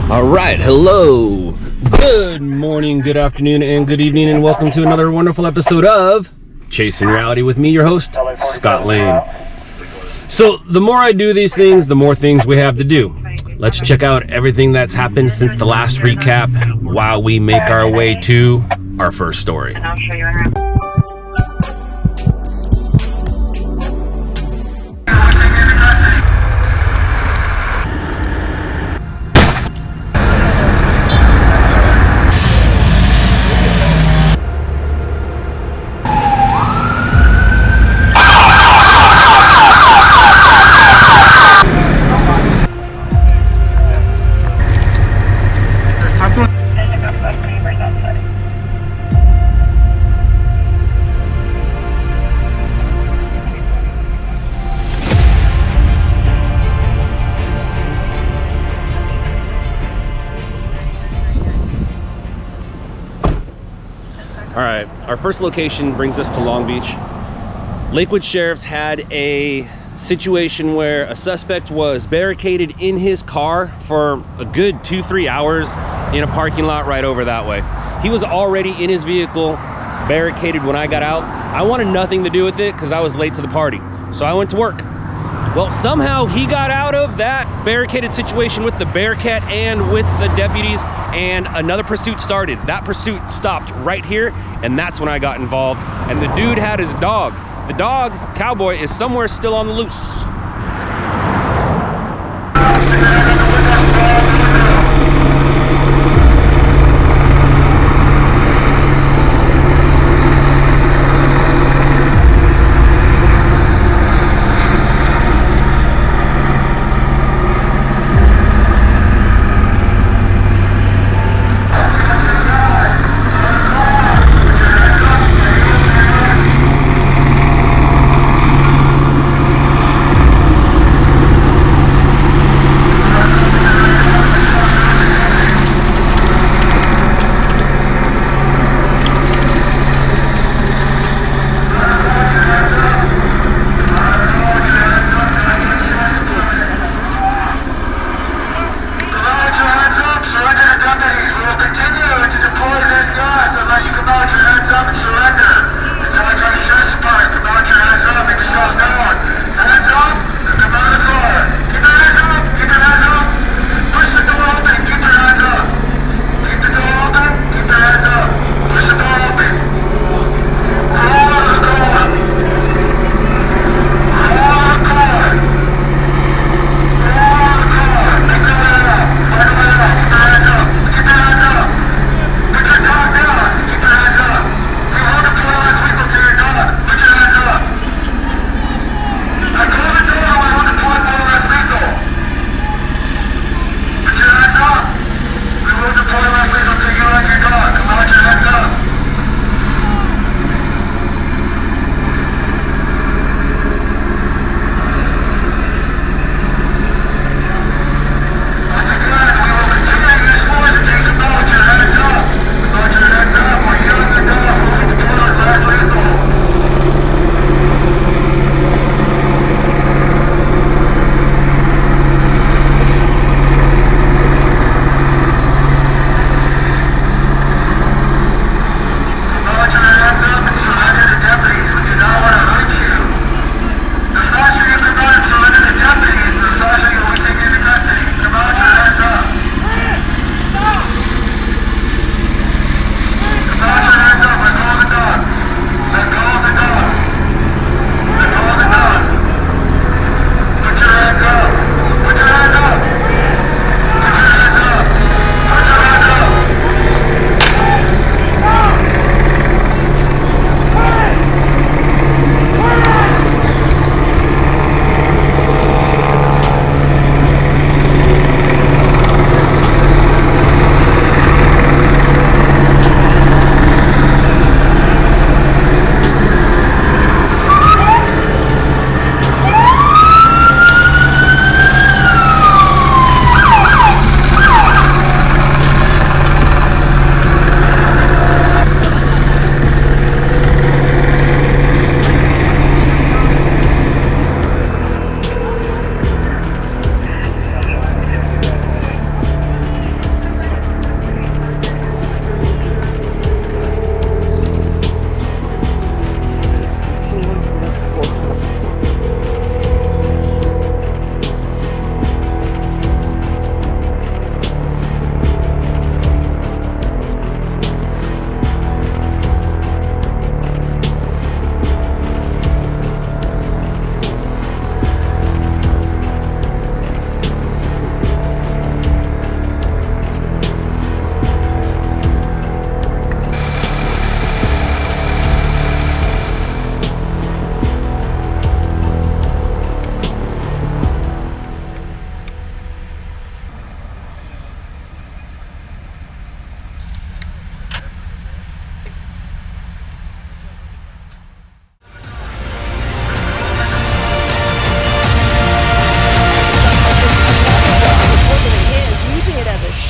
All right, hello, good morning, good afternoon, and good evening, and welcome to another wonderful episode of Chasing Reality with me, your host, Scott Lane. So the more I do these things, the more things we have to do. Let's check out everything that's happened since the last recap while we make our way to our first story. And I'll show you around. All right, our first location brings us to Long Beach. Lakewood Sheriff's had a situation where a suspect was barricaded in his car for a good 2-3 hours in a parking lot right over that way. He was already in his vehicle, barricaded when I got out. I wanted nothing to do with it because I was late to the party. So I went to work. Well, somehow he got out of that barricaded situation with the Bearcat and with the deputies, and another pursuit started. That pursuit stopped right here, and that's when I got involved. And the dude had his dog. The dog, Cowboy, is somewhere still on the loose.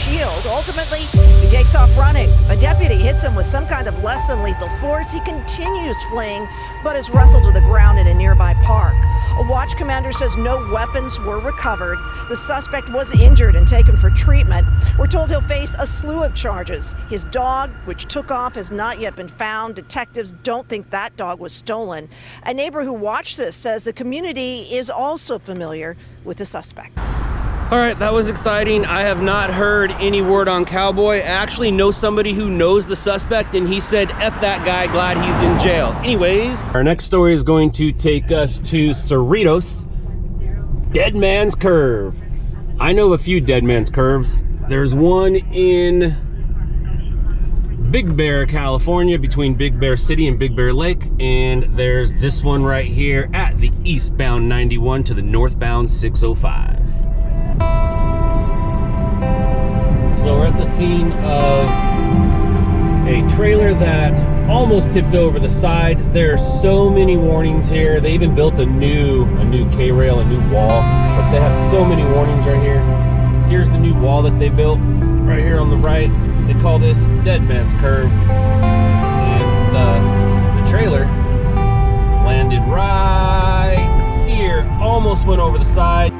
shield. Ultimately, he takes off running. A deputy hits him with some kind of less than lethal force. He continues fleeing, but is wrestled to the ground in a nearby park. A watch commander says no weapons were recovered. The suspect was injured and taken for treatment. We're told he'll face a slew of charges. His dog, which took off, has not yet been found. Detectives don't think that dog was stolen. A neighbor who watched this says the community is also familiar with the suspect. All right, that was exciting. I have not heard any word on Cowboy. I actually know somebody who knows the suspect, and he said, F that guy, glad he's in jail. Anyways, our next story is going to take us to Cerritos, Dead Man's Curve. I know a few Dead Man's Curves. There's one in Big Bear, California, between Big Bear City and Big Bear Lake, and there's this one right here at the eastbound 91 to the northbound 605. So we're at the scene of a trailer that almost tipped over the side. There are so many warnings here. They even built a new K-rail, a new wall, but they have so many warnings right here. Here's the new wall that they built right here on the right. They call this Dead Man's Curve, and the trailer landed right here, almost went over the side.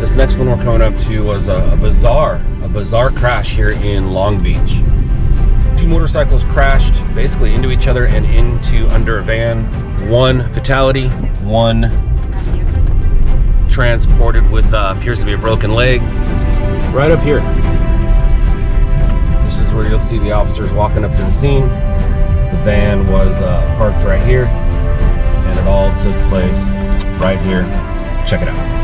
This next one we're coming up to was a bizarre crash here in Long Beach. Two motorcycles crashed basically into each other and under a van. One fatality, one transported with appears to be a broken leg. Right up here. This is where you'll see the officers walking up to the scene. The van was parked right here, and it all took place right here. Check it out.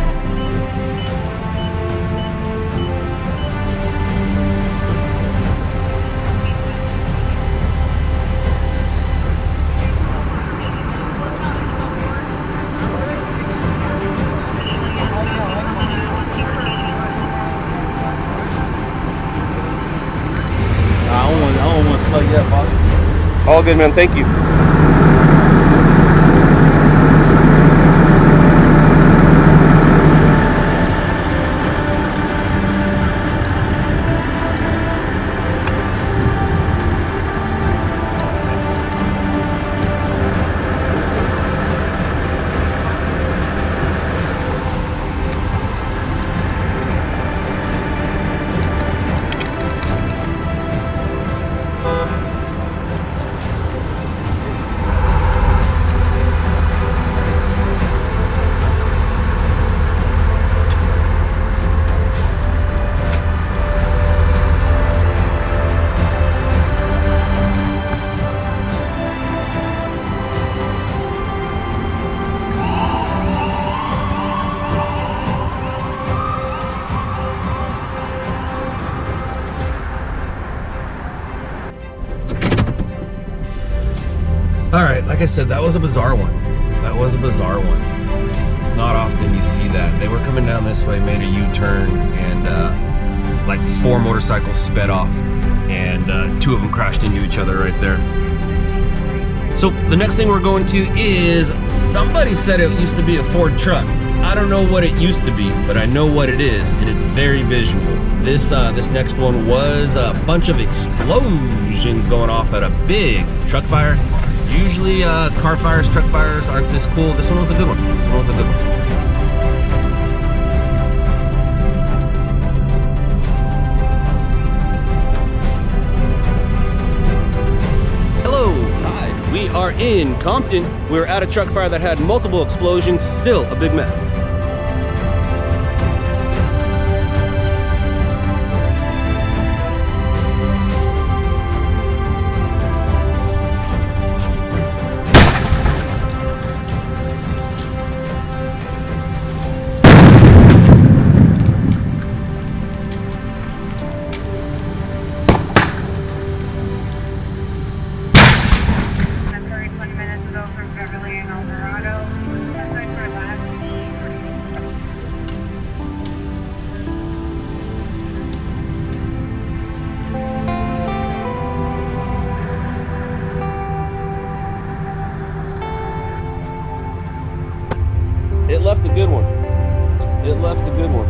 All good, man. Thank you. All right, like I said, that was a bizarre one. That was a bizarre one. It's not often you see that. They were coming down this way, made a U-turn, and like 4 motorcycles sped off, and 2 of them crashed into each other right there. So the next thing we're going to is, somebody said it used to be a Ford truck. I don't know what it used to be, but I know what it is, and it's very visual. This next one was a bunch of explosions going off at a big truck fire. Usually car fires, truck fires aren't this cool. This one was a good one. This one was a good one. in Compton. We were at a truck fire that had multiple explosions, still a big mess. It left a good one. It left a good one.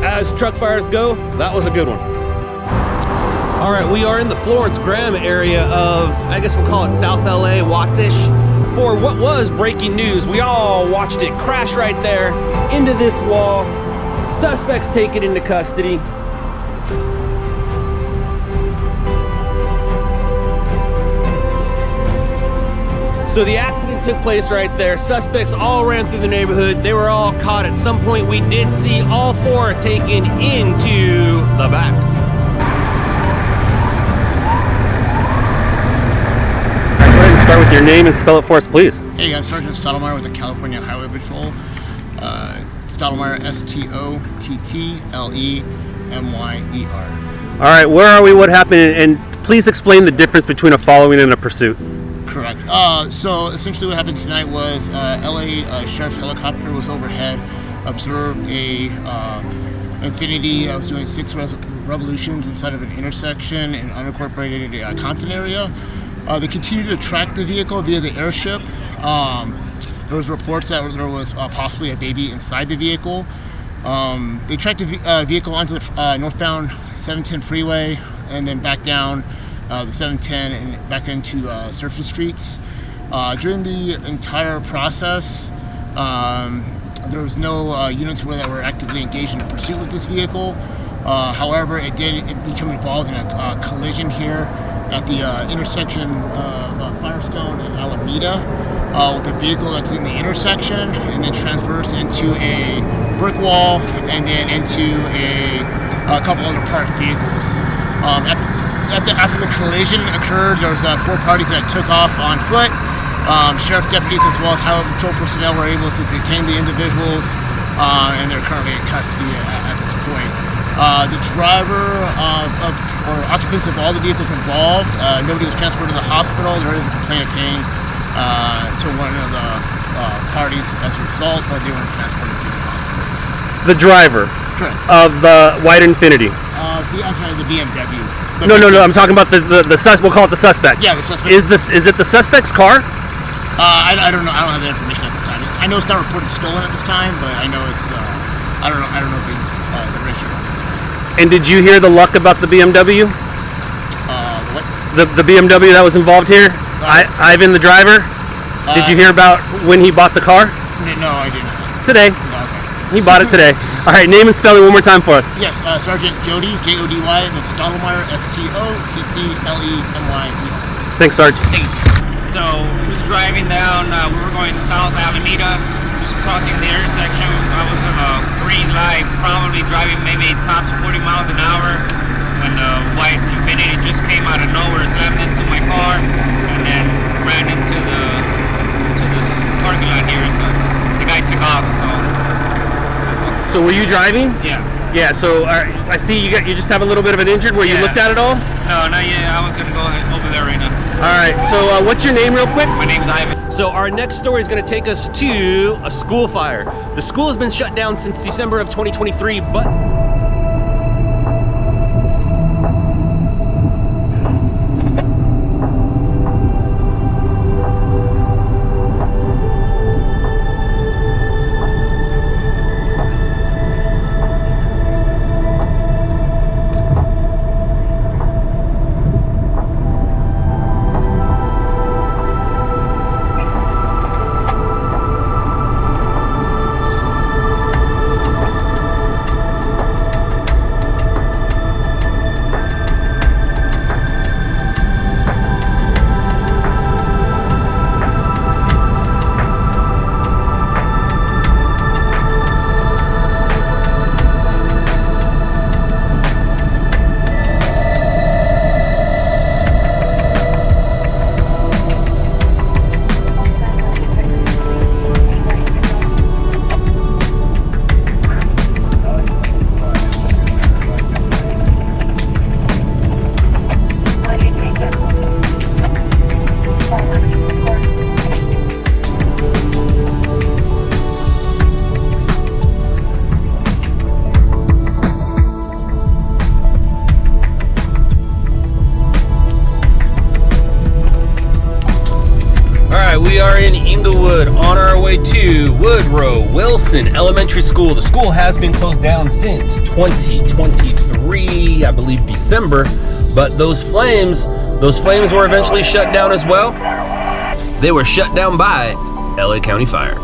As truck fires go, that was a good one. All right, we are in the Florence Graham area of, I guess we'll call it South LA, Watts-ish, for what was breaking news. We all watched it crash right there into this wall. Suspects taken into custody. So the accident took place right there. Suspects all ran through the neighborhood. They were all caught. At some point, we did see all four taken into the back. Go ahead and start with your name and spell it for us, please. Hey, I'm Sergeant Stottlemyre with the California Highway Patrol. Stottlemyre, Stottlemyer. All right, where are we? What happened? And please explain the difference between a following and a pursuit. Correct. So essentially what happened tonight was LA Sheriff's helicopter was overhead, observed a Infiniti that was doing 6 revolutions inside of an intersection in unincorporated Compton area. They continued to track the vehicle via the airship. There was reports that there was possibly a baby inside the vehicle. They tracked the vehicle onto the northbound 710 freeway and then back down the 710 and back into surface streets. During the entire process, there was no units that were actively engaged in a pursuit with this vehicle. However, it did become involved in a collision here at the intersection of Firestone and Alameda with a vehicle that's in the intersection and then transversed into a brick wall and then into a couple other parked vehicles. After the collision occurred, there was 4 parties that took off on foot. Sheriff's deputies as well as highway patrol personnel were able to detain the individuals, and they're currently in custody at this point. The driver or occupants of all the vehicles involved, nobody was transported to the hospital. There is a complaint of pain to one of the parties as a result, but they weren't transported to the hospitals. The driver. Correct. Of the white Infiniti. I'm sorry, the BMW. No. I'm talking about the we'll call it the suspect. Yeah, the suspect. Is it the suspect's car? I don't know. I don't have that information at this time. I know it's not reported stolen at this time, but I know it's. I don't know if it's the original. And did you hear the luck about the BMW? What? The BMW that was involved here? Ivan, the driver? Did you hear about when he bought the car? No, I didn't. Today. No, okay. He bought it today. All right, name and spelling one more time for us. Yes, Sergeant Jody, Jody, and then Stottlemyre, Stottlemyer. Thanks, Sarge. So, was driving down, we were going South Alameda, just crossing the intersection. I was on a green light, probably driving maybe tops 40 miles an hour, when the white Infiniti just came out of nowhere, slammed into my car, and then ran into the parking lot here, and the guy took off, So were you driving? Yeah. Yeah, so I see you just have a little bit of an injured where you looked at it all? No, not yet. I was going to go over there right now. All right, so what's your name real quick? My name's Ivan. So our next story is going to take us to a school fire. The school has been shut down since December of 2023, but Englewood on our way to Woodrow Wilson Elementary School. The school has been closed down since 2023, I believe December, but those flames were eventually shut down as well. They were shut down by LA County Fire.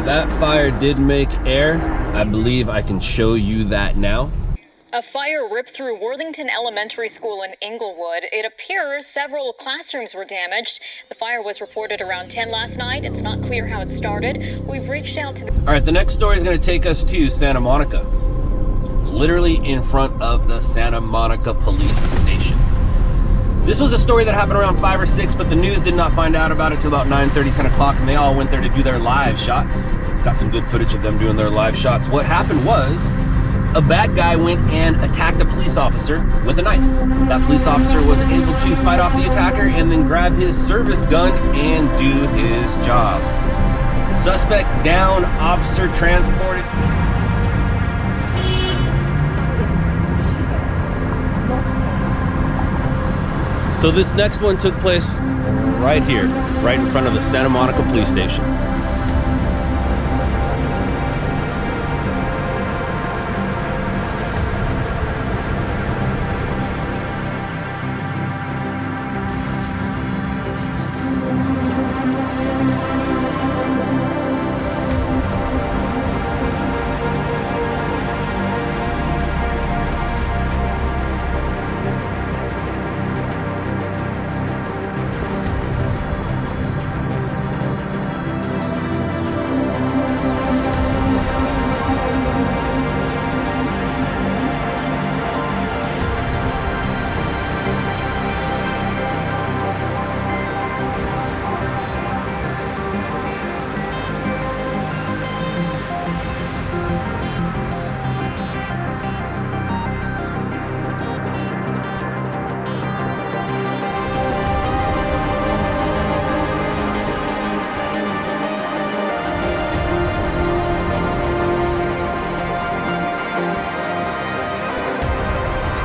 That fire did make air. I believe I can show you that now. A fire ripped through Worthington Elementary School in Englewood. It appears several classrooms were damaged. The fire was reported around 10 last night. It's not clear how it started. We've reached out to the... All right, the next story is going to take us to Santa Monica. Literally in front of the Santa Monica police station. This was a story that happened around 5 or 6, but the news did not find out about it till about 9:30, 10 o'clock, and they all went there to do their live shots. Got some good footage of them doing their live shots. What happened was, a bad guy went and attacked a police officer with a knife. That police officer was able to fight off the attacker and then grab his service gun and do his job. Suspect down, officer transported. So this next one took place right here, right in front of the Santa Monica police station.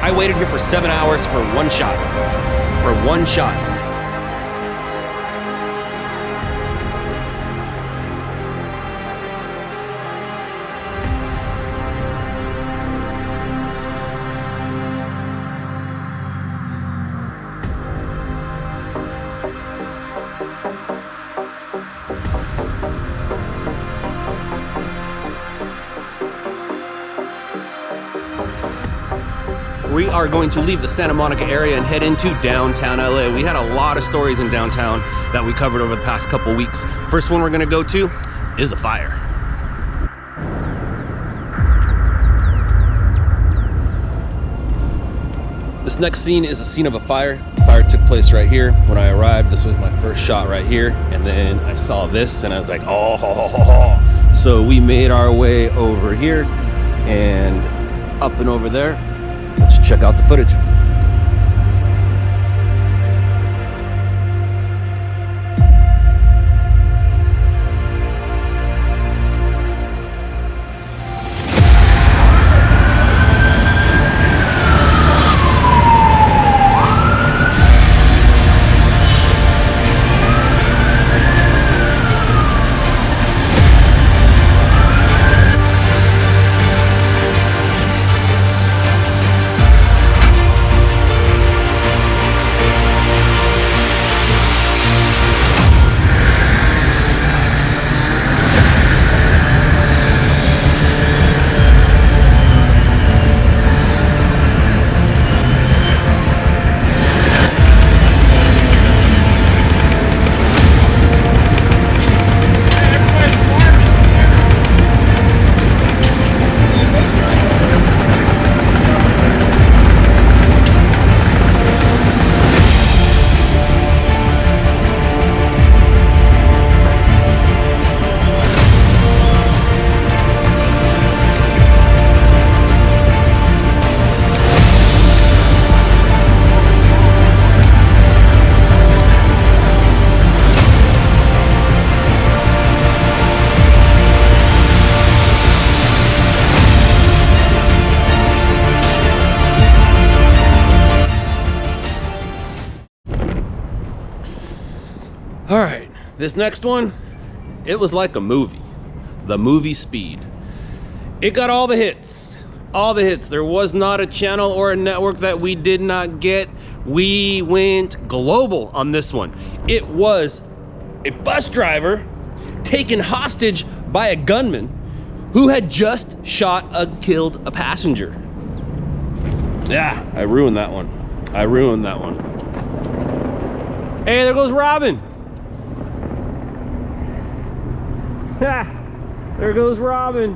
I waited here for 7 hours for one shot. For one shot. we are going to leave the Santa Monica area and head into downtown LA. We had a lot of stories in downtown that we covered over the past couple weeks. First one we're gonna go to is a fire. This next scene is a scene of a fire. The fire took place right here. When I arrived, this was my first shot right here. And then I saw this and I was like, oh, ho, ho, ho, ho. So we made our way over here and up and over there. Let's check out the footage. All right, this next one, it was like a movie, the movie Speed. It got all the hits, all the hits. There was not a channel or a network that we did not get. We went global on this one. It was a bus driver taken hostage by a gunman who had just killed a passenger. Yeah, I ruined that one. I ruined that one. Hey, there goes Robin. There goes Robin.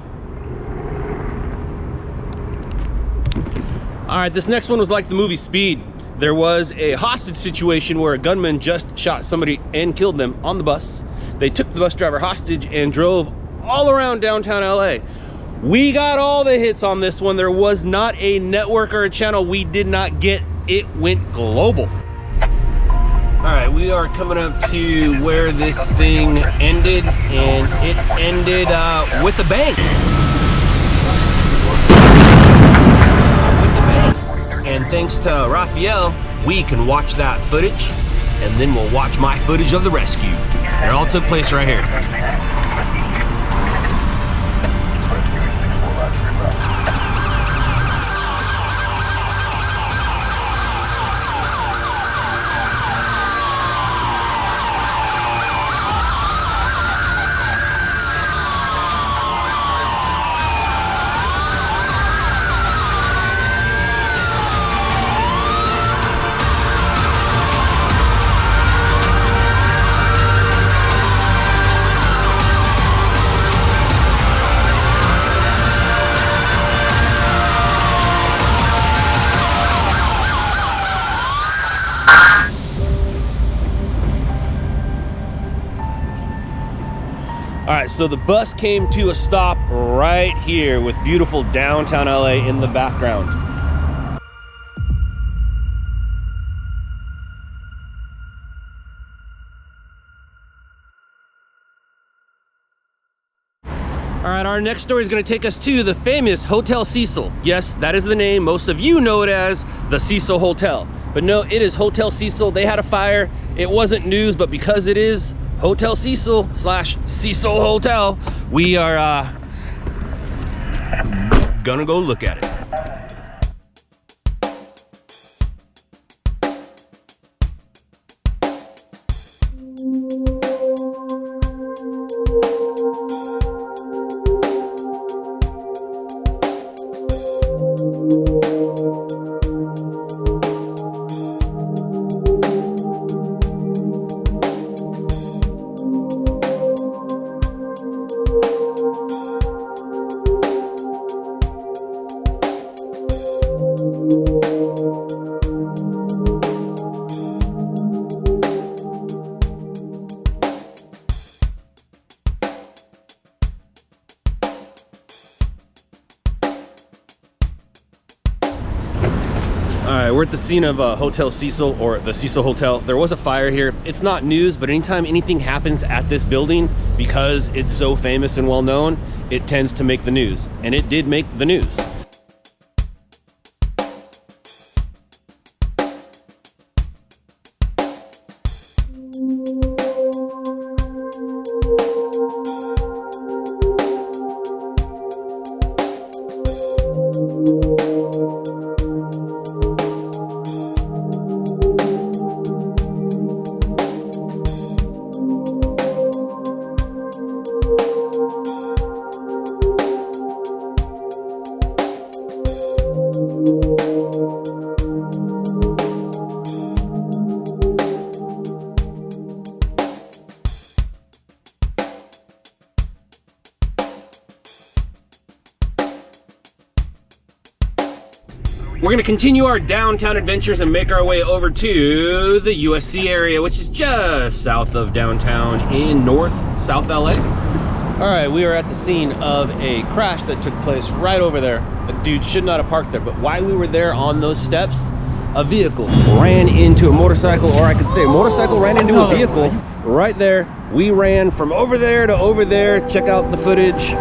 All right, this next one was like the movie Speed. There was a hostage situation where a gunman just shot somebody and killed them on the bus. They took the bus driver hostage and drove all around downtown LA. We got all the hits on this one. There was not a network or a channel we did not get. It went global. All right, we are coming up to where this thing ended, and it ended with a bang. And thanks to Raphael, we can watch that footage, and then we'll watch my footage of the rescue. It all took place right here. All right, so the bus came to a stop right here with beautiful downtown LA in the background. All right, our next story is going to take us to the famous Hotel Cecil. Yes, that is the name. Most of you know it as the Cecil Hotel. But no, it is Hotel Cecil. They had a fire. It wasn't news, but because it is Hotel Cecil / Cecil Hotel, we are gonna go look at it. right, we're at the scene of Hotel Cecil, or the Cecil Hotel. There was a fire here. It's not news, but anytime anything happens at this building, because it's so famous and well known, it tends to make the news. And it did make the news. We're gonna continue our downtown adventures and make our way over to the USC area, which is just south of downtown in South LA. All right, we are at the scene of a crash that took place right over there. A dude should not have parked there, but while we were there on those steps, a vehicle ran into a motorcycle, or I could say a motorcycle ran into a vehicle right there. We ran from over there to over there. Check out the footage.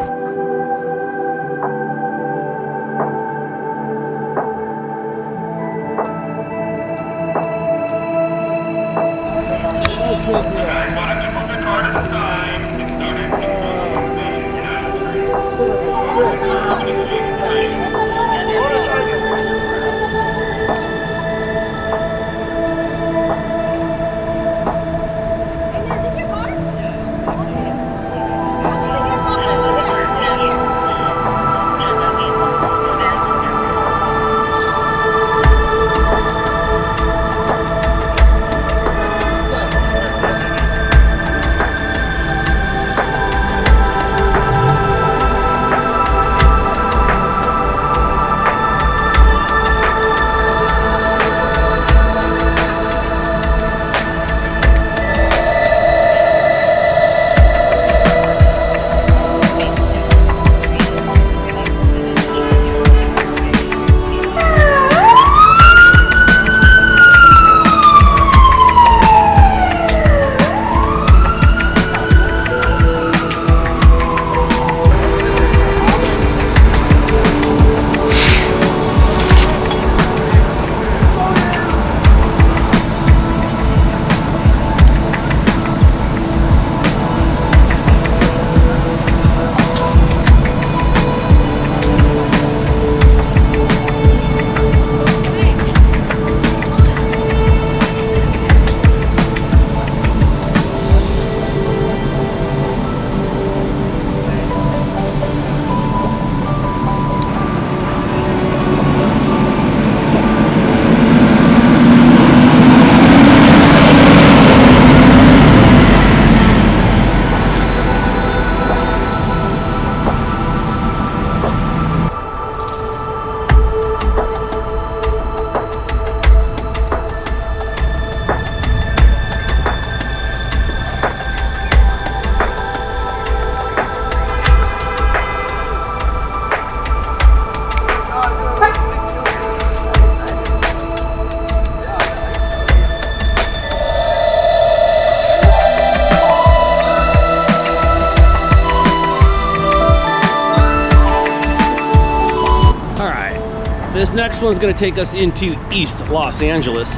This next one's gonna take us into East Los Angeles.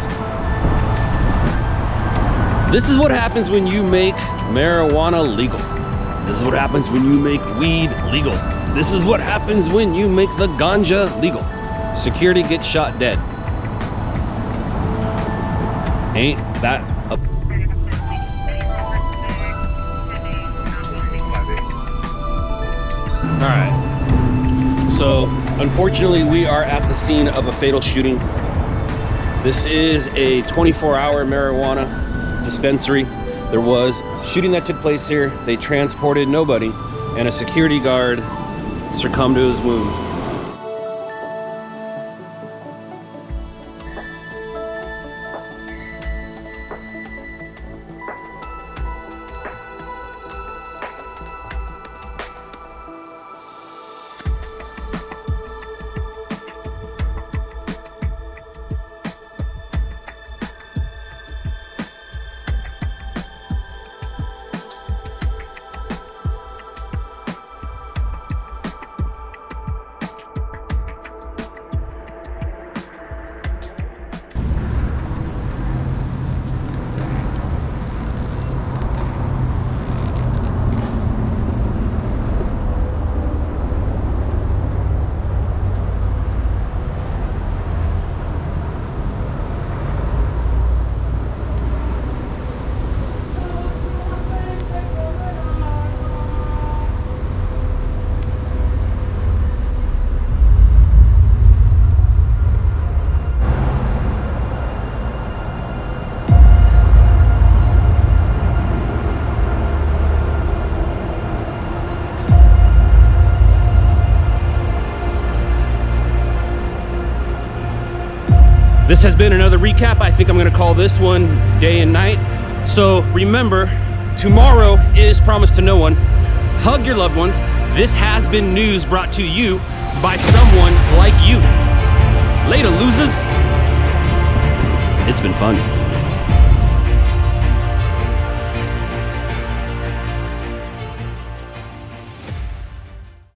This is what happens when you make marijuana legal. This is what happens when you make weed legal. This is what happens when you make the ganja legal. Security gets shot dead. Ain't that a... All right. So, unfortunately, we are at the scene of a fatal shooting. This is a 24-hour marijuana dispensary. There was shooting that took place here. They transported nobody, and a security guard succumbed to his wounds. This has been another recap. I think I'm gonna call this one day and night. So remember, tomorrow is promised to no one. Hug your loved ones. This has been news brought to you by someone like you. Later, losers. It's been fun.